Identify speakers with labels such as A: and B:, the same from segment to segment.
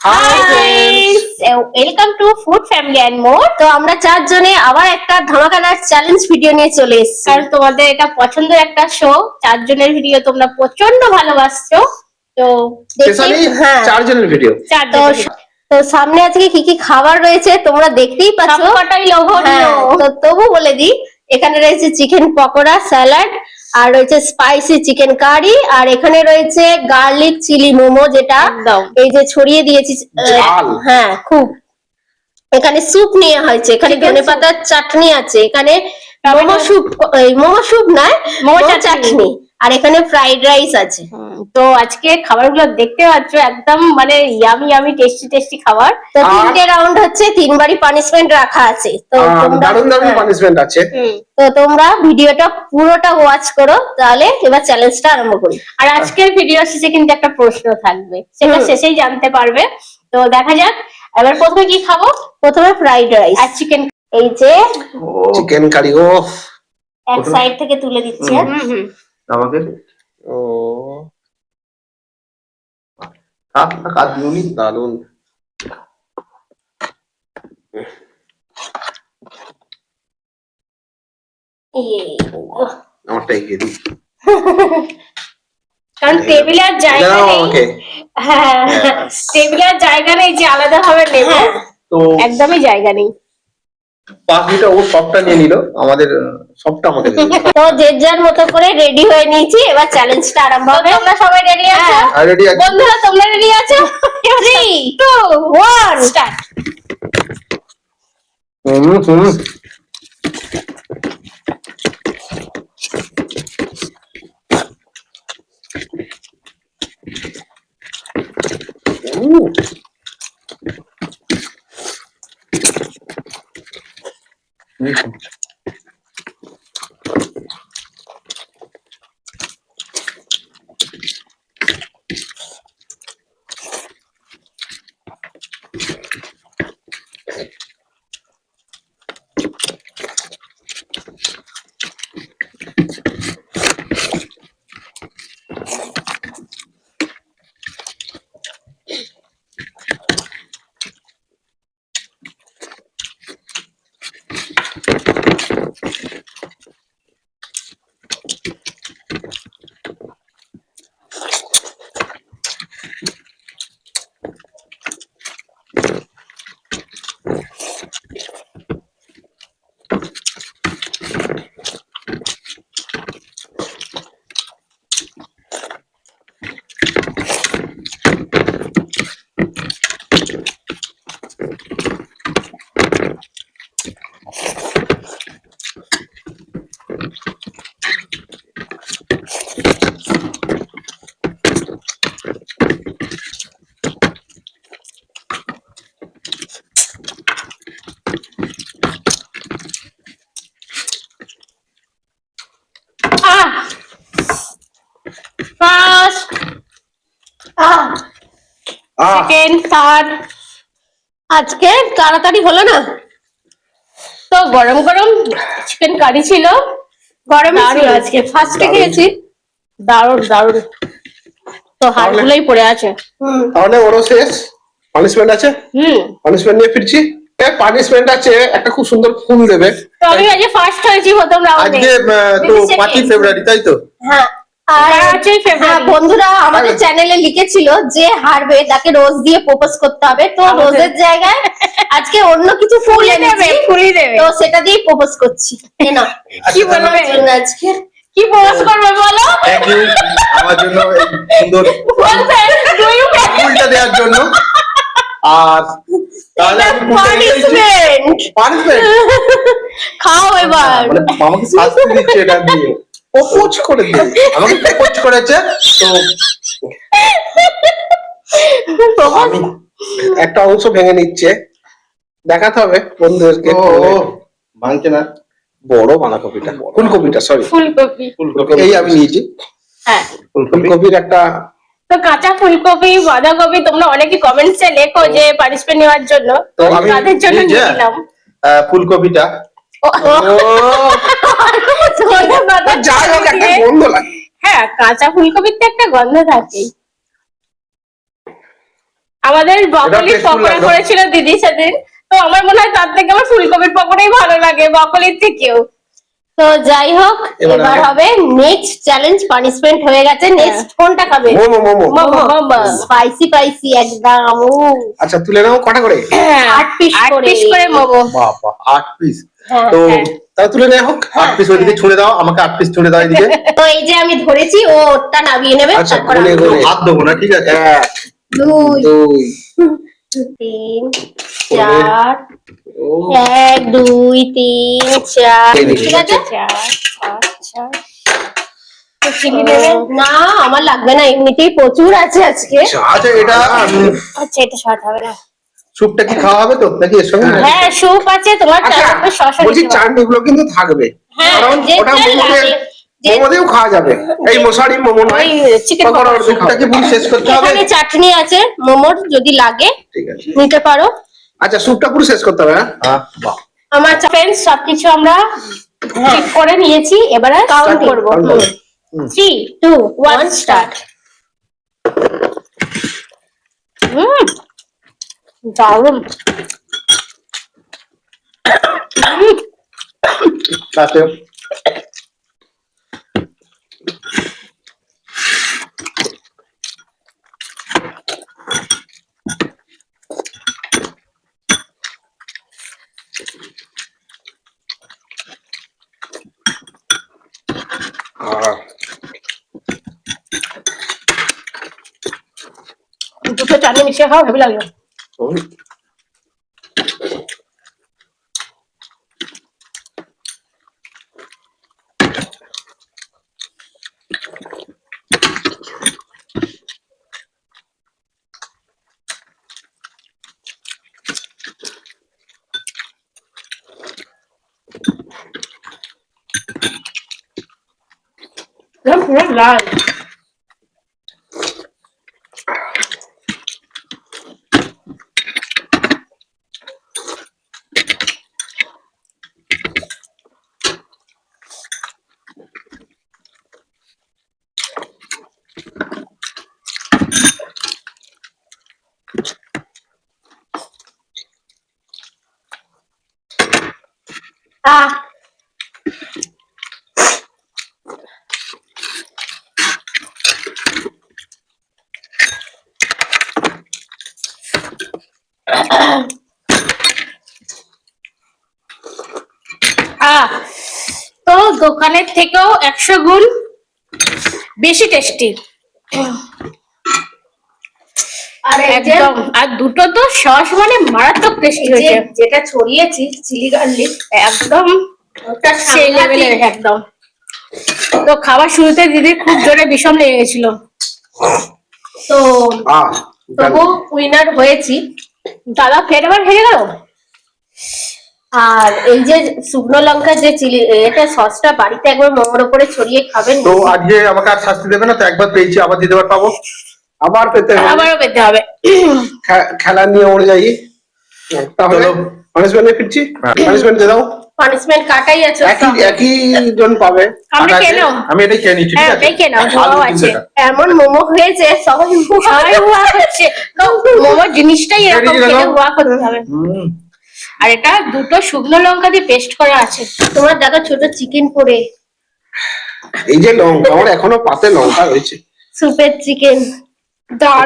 A: High friends, welcome to food family and more. তো আমরা চারজনে আবার একটা ধামাকাদার চ্যালেঞ্জ ভিডিও নিয়ে চলে এসেছি, কারণ তোমাদের এটা পছন্দের একটা শো। চারজনের ভিডিও তোমরা প্রচন্ড ভালোবাসছো, তো
B: স্পেশালি চারজনের ভিডিও।
A: তো সামনে আজকে কি কি খাবার রয়েছে তোমরা দেখতেই পাচ্ছ, সবকটাই লোভনীয়। তো তবু বলে দিই, এখানে রয়েছে চিকেন পকোড়া, স্যালাড, আর রয়েছে স্পাইসি চিকেন কারি, আর এখানে রয়েছে গার্লিক চিলি মোমো, যেটা এই যে ছড়িয়ে দিয়েছি। হ্যাঁ, খুব। এখানে স্যুপ নিয়ে হয়েছে, এখানে ধনেপাতার চাটনি আছে, এখানে মোমো স্যুপ নয়, মোমো চাটনি, আর এখানে ফ্রাইড রাইস আছে। তো আজকে খাবারগুলো দেখতে পাচ্ছ, একদম মানে ইয়ামি ইয়ামি টেস্টি টেস্টি খাবার। তো তিনটে রাউন্ড হচ্ছে, তিনবারই পানিশমেন্ট রাখা আছে। তো
B: দারুণ দারুণ পানিশমেন্ট আছে।
A: তো তোমরা ভিডিওটা পুরোটা ওয়াচ করো, তাহলে এবার চ্যালেঞ্জটা আরম্ভ করি। আর আজকের ভিডিও শেষে কিন্তু একটা প্রশ্ন থাকবে, সেটা শেষেই জানতে পারবে। তো দেখা যাক, এবার প্রথমে কি খাবো। প্রথমে ফ্রাইড রাইস আর চিকেন। এই যে
B: চিকেন কারি, ও
A: এক সাইড থেকে তুলে দিচ্ছি।
B: আমাকে ও দারুণ। আমারটা এগিয়ে দিই,
A: কারণ টেবিলে আর জায়গা নেই। হ্যাঁ, টেবিলে আর জায়গা নেই যে আলাদা ভাবে নেবো, তো একদমই জায়গা নেই।
B: 5 মিনিট ও সবটা নিয়ে নিল, আমাদের সবটা আমাদের।
A: তো যে যার মতো করে রেডি হয়ে নিয়েছি, এবার চ্যালেঞ্জটা আরম্ভ হবে। তোমরা সবাই রেডি আছো?
B: রেডি আছি
A: বন্ধুরা, তোমরা রেডি আছো? 3 2 1 স্টার্ট। First, second, third. আজকে তাড়াতাড়ি হলো না তো। গরম গরম চিকেন কারি ছিল, গরম ছিল। আজকে ফার্স্টে খেয়েছি, দারুণ দারুণ। তো হাড়গুলোই পড়ে আছে।
B: তাহলে ওরও শেষ, পানিশমেন্ট আছে। পানিশমেন্ট নিয়ে ফিরছি। পানিশমেন্ট আছে, একটা খুব সুন্দর ফুল দেবে।
A: তো আমি আজকে ফার্স্ট হয়েছি প্রথম রাউন্ডে।
B: আজকে তো 5 ফেব্রুয়ারি, তাই তো?
A: হ্যাঁ। আর বন্ধুরা আমাদের চ্যানেলে লিখেছিল যে হারবে তাকে রোজ দিয়ে প্রপোজ করতে হবে। তো রোজের জায়গায় আজকে অন্য কিছু ফুল এনেছি, তো সেটা দিয়ে প্রপোজ করছি। না কি বলবে আজকে, কি প্রপোজ করবে বলো?
B: থ্যাংক ইউ আমার জন্য এই সুন্দর ফুলটা দেওয়ার জন্য। আর তাহলে
A: পানিশমেন্ট খাও এবার।
B: আমাকে শাস্তি দিচ্ছে এটা দিয়ে, প্রপোজ করে দিয়ে আমাকে প্রপোজ করেছে। তো আমি একটা অংশ ভেঙে নিচ্ছে, দেখাতে হবে বন্ধুদেরকে। ভাঙছে না, বড় বাঁধাকপিটা, ফুলকপিটা, সরি ফুলকপি এই আমি নিয়েছি।
A: হ্যাঁ,
B: ফুলকপির একটা।
A: তো কাঁচা ফুলকপি, বাঁধাকপি, তোমরা অনেকে কমেন্টসে লেখো যে পানিশমেন্ট নেওয়ার জন্য, তো আমি তাদের জন্য নিয়ে দিলাম
B: ফুলকপিটা। যাই হোক, একটা গন্ধ লাগে।
A: হ্যাঁ, কাঁচা ফুলকপির তো একটা গন্ধ থাকেই। আমাদের ব্রকলি
B: tasteful
A: পকোড়া
B: লাগলো।
A: করেছিল দিদি সেদিন, তো আমার মনে হয় তার থেকে আমার ফুলকপির পকোড়াই ভালো লাগে ব্রকলির থেকেও। তো যাই হোক,
B: এবার
A: এবার হবে নেক্সট চ্যালেঞ্জ, পানিশমেন্ট হয়ে গেছে। নেক্সট কোনটা খাবে?
B: মোমো মোমো
A: মোমো স্পাইসি স্পাইসি একদম।
B: আচ্ছা তুলে নাও কটা করে?
A: 8 পিস করে মোমো।
B: বাবা 8 পিস
A: হ্যাঁ,
B: তো
A: হ্যাঁ।
B: তাহলে তুলে নেওয়া হোক 8 পিস ওইদিকে ছুঁড়ে দাও, আমাকে 8 পিস ছুঁড়ে দাও এদিকে।
A: তো এই যে আমি ধরেছি, ও ওটা নামিয়ে নেবে।
B: আচ্ছা
A: তারপর
B: গোলে
A: আমি
B: গোলে হাত দেবো না, ঠিক আছে? 1
A: দুই
B: 2
A: তিন চার,
B: ও
A: 1 2 3 4,
B: এই
A: ঠিক আছে?
C: 4 5 6।
A: তো চিনি দেবে না? আমার লাগবে না, এমনিতেই প্রচুর আছে আজকে।
B: আচ্ছা এটা
C: আচ্ছা এটা শর্ট হবে না।
B: স্যুপটা কি খাওয়া হবে তো নাকি এর সঙ্গে?
A: হ্যাঁ, স্যুপ আছে তোমার,
B: আচ্ছা
A: চারপাশে শসা
B: বলছি
A: দিতে পারো।
B: চাটনিগুলো কিন্তু থাকবে,
A: হ্যাঁ,
B: কারণ
A: যেটা
B: ওটা মোমোতে
A: লাগে,
B: মোমোতেও খাওয়া যাবে। এই মশারি মোমো নয়,
A: চিকেন
B: পকোড়া
A: পকোড়া
B: স্যুপটা কি পুরো শেষ করতে হবে?
A: এখানে চাটনি আছে মোমোর, যদি লাগে
B: ঠিক আছে
A: নিতে পারো।
B: আচ্ছা স্যুপটা পুরো শেষ করতে হবে। হ্যাঁ বাহ
A: আমার ফ্রেন্ডস সবকিছু আমরা ঠিক করে নিয়েছি, এবারে কাউন্ট করব। 3 2 1 স্টার্ট। দারুণ।
B: তাতে
A: দুটো চাটনি মিশিয়ে খাও, হেভি লাগবে। পুরো লাল। আহ তো দোকানের থেকেও 100 গুণ বেশি টেস্টি একদম। আর দুটো তো সস মানে মারাত্মক টেস্টি হয়েছে, যেটা ছড়িয়েছি চিলি গার্লিক একদম ওটা সেই লেভেলের একদম। তো খাবার শুরুতে দিদি খুব জোরে বিষম লেগে গেছিল, তো তবু উইনার হয়েছি। দাদা ফের আবার হেরে গেল। আর এই যে শুকনো লঙ্কা যে চিলি এটা সসটা বাড়িতে একবার মোমোর উপরে ছড়িয়ে খাবেন।
B: তো আজকে আমাকে আর শাস্তি দেবে না তো? একবার পেয়েছি, আবার দ্বিতীয়বার পাবো? আবার পেতে হবে?
A: আবারও পেতে হবে।
B: খেলার নিয়ে অনুযায়ী তাহলে পানিশমেন্টে ফিরছি। পানিশমেন্ট দিয়ে দাও।
A: পানিশমেন্ট কাটাই আছে,
B: একই জন পাবে।
A: আমরা খেয়ে নাও।
B: আমি এটাই খেয়ে নিচ্ছি, ঠিক আছে?
A: খেয়ে নাও, ধোঁয়াও আছে। এমন মোমো হয়েছে সবাই হুয়া করছে, তো মোমো জিনিসটাই এরকম খেলে হুয়া করতে হবে। আর এটা দুটো শুকনো লঙ্কা দিয়ে পেস্ট করা আছে। তোমার দেখো ছোট চিকেন পড়ে,
B: এই যে লঙ্কা আমার এখনো পাতে লঙ্কা রয়েছে।
A: সুপের চিকেন।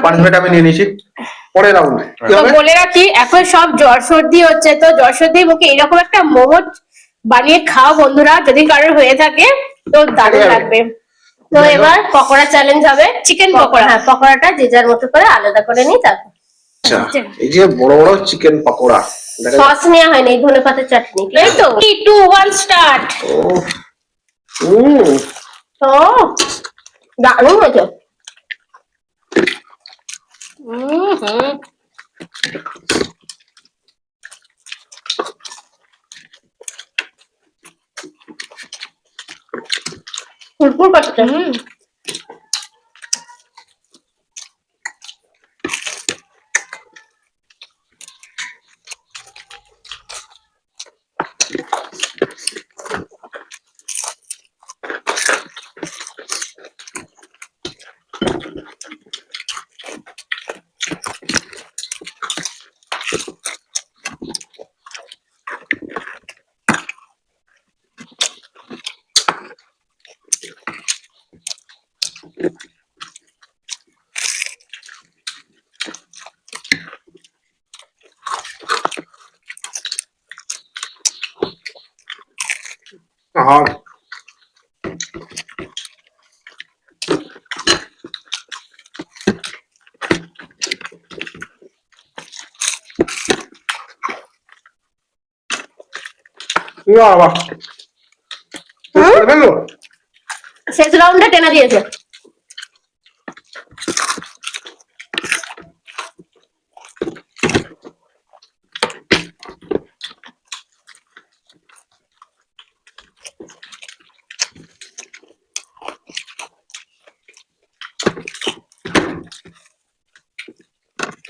B: পানিশমেন্ট আমি নিয়ে নিয়েছি, পরের রাউন্ডে কি
A: তো
B: হবে?
A: বলে রাখি, এখন সব জ্বর সর্দি হচ্ছে, তো জ্বর সর্দি মুখে এরকম একটা মোমো বানিয়ে খাও বন্ধুরা, যদি কারোর হয়ে থাকে তো দারুণ লাগবে। তো এবার পকোড়া চ্যালেঞ্জ হবে, চিকেন পকোড়া। হ্যাঁ, পকোড়াটা যে যার মতো করে আলাদা করে নিই। তারপর
B: আচ্ছা এই যে বড় বড় চিকেন পকোড়া,
A: সস নেওয়া হয়নি, ধনেপাতার চাটনি, এই তো। 3 2 1 স্টার্ট। তো দারুণ হয়েছে। ফুরফুর করছে।
B: হট। বাবা
A: শেষ রাউন্ডে টেনে দিয়েছে।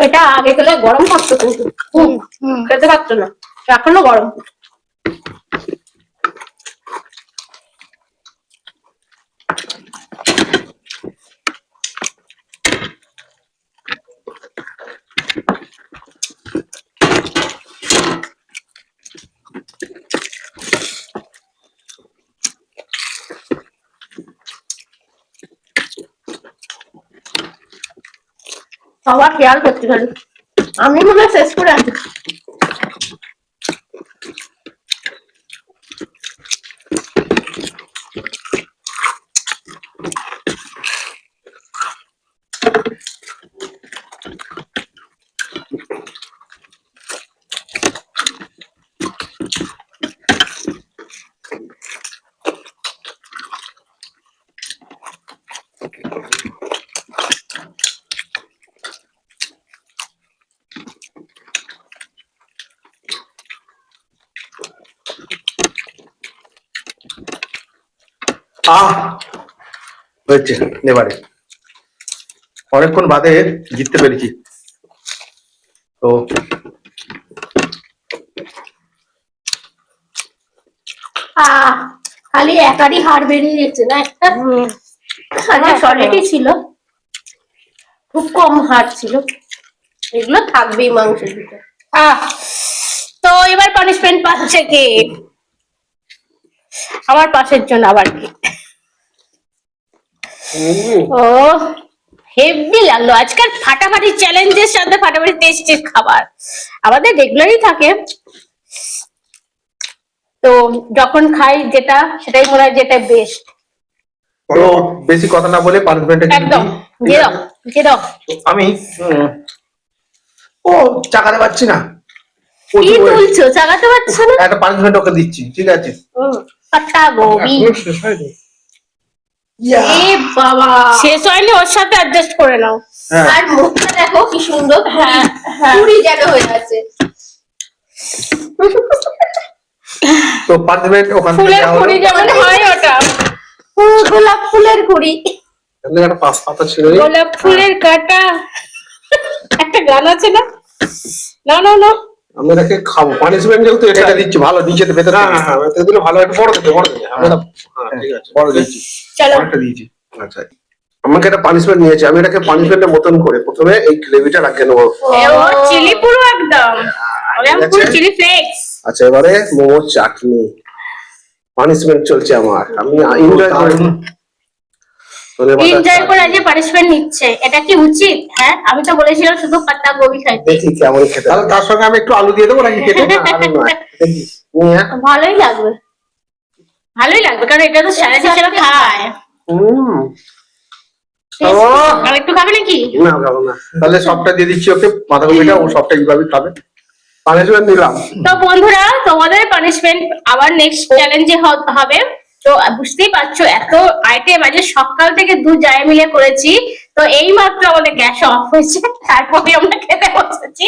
A: এটা আগে গেলে গরম থাকতো কিন্তু খেতে পারতো না, এখনো গরম। সবার খেয়াল করছি খালি, আমি মনে হয় শেষ করে আছি।
B: হয়েছে এবারে অনেকক্ষণ বাদে জিততে পেরেছি তো।
A: খালি একারই হার বেরিয়ে গেছে না, একটা সলিডই ছিল, খুব কম হার ছিল, এগুলো থাকবেই মাংসের ভিতরে। তো এবার পানিশমেন্ট পাচ্ছে কে? আমার পাশের জন্য আবার কি? ও হেভি লাগলো আজকাল, ফাটাফাটি চ্যালেঞ্জের সাথে ফাটাফাটি টেস্টের খাবার আমাদের রেগুলারই থাকে, তো যখন খাই যেটা সেটাই মনে হয় যেটা বেস্ট।
B: তো বেশি কথা না বলে পানিশমেন্টটা
A: একদম দিয়ে দাও, দিয়ে দাও।
B: আমি ও চাকাতে পারছি না,
A: কি তুলছো? চাগাতে পারছো না?
B: একটা পানিশমেন্ট ওকে দিচ্ছি, ঠিক আছে?
A: পাতা গোবি
B: শেষ হয়নি,
A: এ বাবা শেষ হয়নি, ওর সাথে অ্যাডজাস্ট করে নাও। আর মুখটা দেখো কি সুন্দর, পুরি যেন হয়ে আছে।
B: তো পানিশমেন্ট ওখান থেকে
A: ফুলের কুড়ি যেমন হয় ওটা, গোলাপ ফুলের কুড়ি,
B: একটা পাতা ছিল,
A: গোলাপ ফুলের কাটা, একটা গান আছে না? না না না,
B: আমি এটাকে খাবো। পানিশমেন্ট যেহেতু এটা দিচ্ছি, ভালো নিচে ভেতরে, হ্যাঁ হ্যাঁ ভেতরে দিলে ভালো, একটু বড় দিতে, বড় দিতে। হ্যাঁ ঠিক আছে, বড় দিচ্ছি,
A: চলো
B: একটা দিয়েছি। আচ্ছা আমাকে একটা পানিশমেন্ট নিয়েছে, আমি এটাকে পানিশমেন্টের মতন করে প্রথমে এই গ্রেভিটা লাগিয়ে নেবো।
A: ও চিলি পুরো একদম, পুরো চিলি ফ্লেক্স।
B: আচ্ছা এবারে মোমোর চাটনি পানিশমেন্ট চলছে আমার, আমি এনজয় করি,
A: এনজয় করে আজকে পানিশমেন্ট নিচ্ছে, এটা কি উচিত? হ্যাঁ আমি তো বলেছিলাম শুধু পাতা গোবি খাইতে।
B: দেখি কেমন খেতে, তাহলে তার সঙ্গে আমি একটু আলু দিয়ে দেবো নাকি কেটে? দেখি
A: ভালোই লাগবে, ভালোই লাগবে, কারণ এটা তো সারা দেশের খায়। আর একটু খাবে নাকি?
B: না খাবো না, তাহলে সবটা দিয়ে দিচ্ছি ওকে, বাঁধাকপিটা ও সবটা এইভাবে খাবে। পানিশমেন্ট নিলাম।
A: তো বন্ধুরা তোমাদের পানিশমেন্ট আবার নেক্সট চ্যালেঞ্জে হবে, তো বুঝতেই পারছো এত আইটেম আজ সকাল থেকে দু জায় মিলে করেছি, তো এই মাত্র আমাদের গ্যাস অফ হয়েছে, তারপরে আমরা খেতে বসেছি।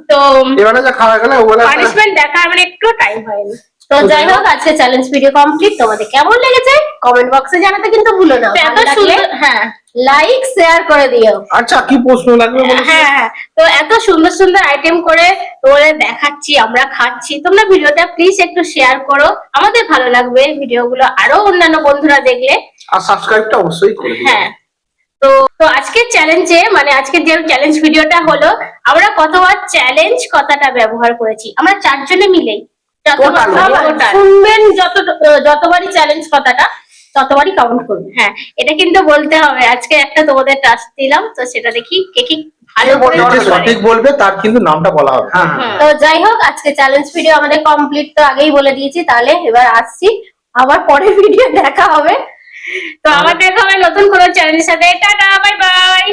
A: তো
B: এবারে যা খাওয়া গেল ওগুলো
A: পানিশমেন্ট দেখার মানে একটু টাইম হয়নি। তো যাই হোক আজকে চ্যালেঞ্জ ভিডিও কমপ্লিট, তোমাদের কেমন লেগেছে কমেন্ট বক্সে জানাতে কিন্তু ভুলো না। এত সুন্দর, হ্যাঁ লাইক শেয়ার করে দিও।
B: আচ্ছা কি প্রশ্ন লাগবে?
A: হ্যাঁ হ্যাঁ, তো এত সুন্দর সুন্দর আইটেম করে তোমাদের দেখাচ্ছি, আমরা খাচ্ছি, তোমরা ভিডিওটা প্লিজ একটু শেয়ার করো, আমাদের ভালো লাগবে ভিডিওগুলো আরো অন্যান্য বন্ধুরা দেখলে।
B: আর সাবস্ক্রাইবটা অবশ্যই করে দিও।
A: হ্যাঁ তো তো আজকের চ্যালেঞ্জে মানে আজকের যে চ্যালেঞ্জ ভিডিওটা হলো, আমরা কতবার চ্যালেঞ্জ কথাটা ব্যবহার করেছি, আমরা চারজনে মিলেই শুনবেন, যতবারই চ্যালেঞ্জ কথাটা ততবারই কাউন্ট করবে। হ্যাঁ এটা কিন্তু বলতে হবে, আজকে একটা তোমাদের টাস্ক দিলাম, তো সেটা দেখি কে কি ভালো করে
B: সঠিক বলবে তার কিন্তু নামটা বলা হবে।
A: তো যাই হোক আজকে চ্যালেঞ্জ ভিডিও আমাদের কমপ্লিট, তো আগেই বলে দিয়েছি। তাহলে এবার আসছি আবার পরের ভিডিও দেখা হবে।
C: তো আবার দেখা হবে নতুন কোনো চ্যানেলের সাথে। Tata, bye bye.